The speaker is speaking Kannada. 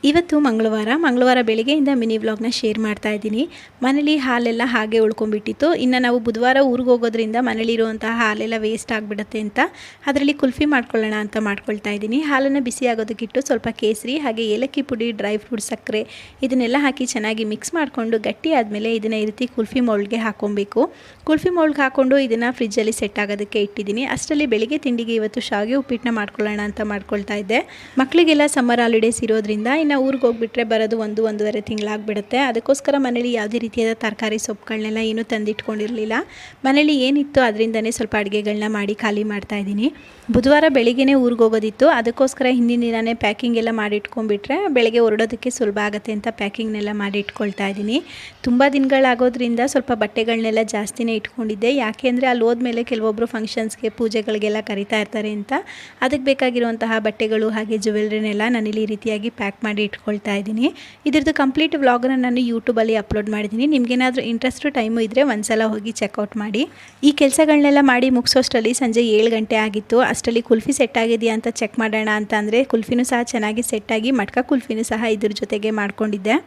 ಇವತ್ತು ಮಂಗಳವಾರ ಬೆಳಿಗ್ಗೆಯಿಂದ ಮಿನಿ ವ್ಲಾಗ್ನ ಶೇರ್ ಮಾಡ್ತಾ ಇದ್ದೀನಿ. ಮನೇಲಿ ಹಾಲೆಲ್ಲ ಹಾಗೆ ಉಳ್ಕೊಂಡ್ಬಿಟ್ಟಿತ್ತು. ಇನ್ನು ನಾವು ಬುಧವಾರ ಊರಿಗೆ ಹೋಗೋದ್ರಿಂದ ಮನೇಲಿರುವಂತಹ ಹಾಲೆಲ್ಲ ವೇಸ್ಟ್ ಆಗಿಬಿಡುತ್ತೆ ಅಂತ ಅದರಲ್ಲಿ ಕುಲ್ಫಿ ಮಾಡ್ಕೊಳ್ಳೋಣ ಅಂತ ಮಾಡ್ಕೊಳ್ತಾ ಇದ್ದೀನಿ. ಹಾಲನ್ನು ಬಿಸಿ ಆಗೋದಕ್ಕಿಟ್ಟು ಸ್ವಲ್ಪ ಕೇಸರಿ ಹಾಗೆ ಏಲಕ್ಕಿ ಪುಡಿ, ಡ್ರೈ ಫ್ರೂಟ್, ಸಕ್ಕರೆ ಇದನ್ನೆಲ್ಲ ಹಾಕಿ ಚೆನ್ನಾಗಿ ಮಿಕ್ಸ್ ಮಾಡಿಕೊಂಡು ಗಟ್ಟಿ ಆದಮೇಲೆ ಇದನ್ನು ಈ ರೀತಿ ಕುಲ್ಫಿ ಮೌಲ್ಡ್ಗೆ ಹಾಕೊಬೇಕು. ಕುಲ್ಫಿ ಮೌಲ್ಡ್ಗೆ ಹಾಕ್ಕೊಂಡು ಇದನ್ನು ಫ್ರಿಜ್ಜಲ್ಲಿ ಸೆಟ್ ಆಗೋದಕ್ಕೆ ಇಟ್ಟಿದ್ದೀನಿ. ಅಷ್ಟರಲ್ಲಿ ಬೆಳಿಗ್ಗೆ ತಿಂಡಿಗೆ ಇವತ್ತು ಶಾವಿಗೆ ಉಪ್ಪಿಟ್ಟನ್ನ ಮಾಡ್ಕೊಳ್ಳೋಣ ಅಂತ ಮಾಡ್ಕೊಳ್ತಾ ಇದ್ದೆ. ಮಕ್ಕಳಿಗೆಲ್ಲ ಸಮ್ಮರ್ ಹಾಲಿಡೇಸ್ ಇರೋದ್ರಿಂದ ಇನ್ನು ಊರಿಗೆ ಹೋಗ್ಬಿಟ್ರೆ ಬರೋದು 1-1.5 ತಿಂಗಳಾಗ್ಬಿಡುತ್ತೆ. ಅದಕ್ಕೋಸ್ಕರ ಮನೇಲಿ ಯಾವುದೇ ರೀತಿಯಾದ ತರಕಾರಿ ಸೊಪ್ಪುಗಳನ್ನೆಲ್ಲ ಏನೂ ತಂದಿಟ್ಕೊಂಡಿರಲಿಲ್ಲ. ಮನೇಲಿ ಏನಿತ್ತು ಅದರಿಂದನೇ ಸ್ವಲ್ಪ ಅಡುಗೆಗಳನ್ನ ಮಾಡಿ ಖಾಲಿ ಮಾಡ್ತಾ ಇದ್ದೀನಿ. ಬುಧವಾರ ಬೆಳಿಗ್ಗೆನೇ ಊರಿಗೆ ಹೋಗೋದಿತ್ತು. ಅದಕ್ಕೋಸ್ಕರ ಹಿಂದಿನ ದಿನವೇ ಪ್ಯಾಕಿಂಗ್ ಎಲ್ಲ ಮಾಡಿ ಇಟ್ಕೊಂಡ್ಬಿಟ್ರೆ ಬೆಳಗ್ಗೆ ಹೊರಡೋದಕ್ಕೆ ಸುಲಭ ಆಗುತ್ತೆ ಅಂತ ಪ್ಯಾಕಿಂಗ್ನೆಲ್ಲ ಮಾಡಿ ಇಟ್ಕೊಳ್ತಾ ಇದ್ದೀನಿ. ತುಂಬ ದಿನಗಳಾಗೋದ್ರಿಂದ ಸ್ವಲ್ಪ ಬಟ್ಟೆಗಳನ್ನೆಲ್ಲ ಜಾಸ್ತಿನೇ ಇಟ್ಕೊಂಡಿದ್ದೆ. ಯಾಕೆ ಅಂದರೆ ಅಲ್ಲಿ ಹೋದ್ಮೇಲೆ ಕೆಲವೊಬ್ಬರು ಫಂಕ್ಷನ್ಸ್ಗೆ, ಪೂಜೆಗಳಿಗೆಲ್ಲ ಕರಿತಾ ಇರ್ತಾರೆ ಅಂತ ಅದಕ್ಕೆ ಬೇಕಾಗಿರುವಂತಹ ಬಟ್ಟೆಗಳು ಹಾಗೆ ಜ್ಯುವೆಲ್ರಿನೆಲ್ಲ ನಾನಿಲ್ಲಿ ಈ ರೀತಿಯಾಗಿ ಪ್ಯಾಕ್ ಮಾಡಿ ಇಟ್ಕೊಳ್ತಾ ಇದ್ದೀನಿ. ಇದ್ರದ್ದು ಕಂಪ್ಲೀಟ್ ವ್ಲಾಗನ್ನು ನಾನು ಯೂಟ್ಯೂಬಲ್ಲಿ ಅಪ್ಲೋಡ್ ಮಾಡಿದ್ದೀನಿ. ನಿಮಗೇನಾದರೂ ಇಂಟ್ರೆಸ್ಟು ಟೈಮು ಇದ್ದರೆ ಒಂದ್ಸಲ ಹೋಗಿ ಚೆಕ್ಔಟ್ ಮಾಡಿ. ಈ ಕೆಲಸಗಳನ್ನೆಲ್ಲ ಮಾಡಿ ಮುಗಿಸೋಷ್ಟರಲ್ಲಿ ಸಂಜೆ 7 ಗಂಟೆ ಆಗಿತ್ತು. ಅಷ್ಟರಲ್ಲಿ ಕುಲ್ಫಿ ಸೆಟ್ ಆಗಿದೆಯಾ ಅಂತ ಚೆಕ್ ಮಾಡೋಣ ಅಂತ ಅಂದರೆ ಕುಲ್ಫಿನೂ ಸಹ ಚೆನ್ನಾಗಿ ಸೆಟ್ಟಾಗಿ ಮಟ್ಕ ಕುಲ್ಫಿನೂ ಸಹ ಇದ್ರ ಜೊತೆಗೆ ಮಾಡ್ಕೊಂಡಿದ್ದೆ.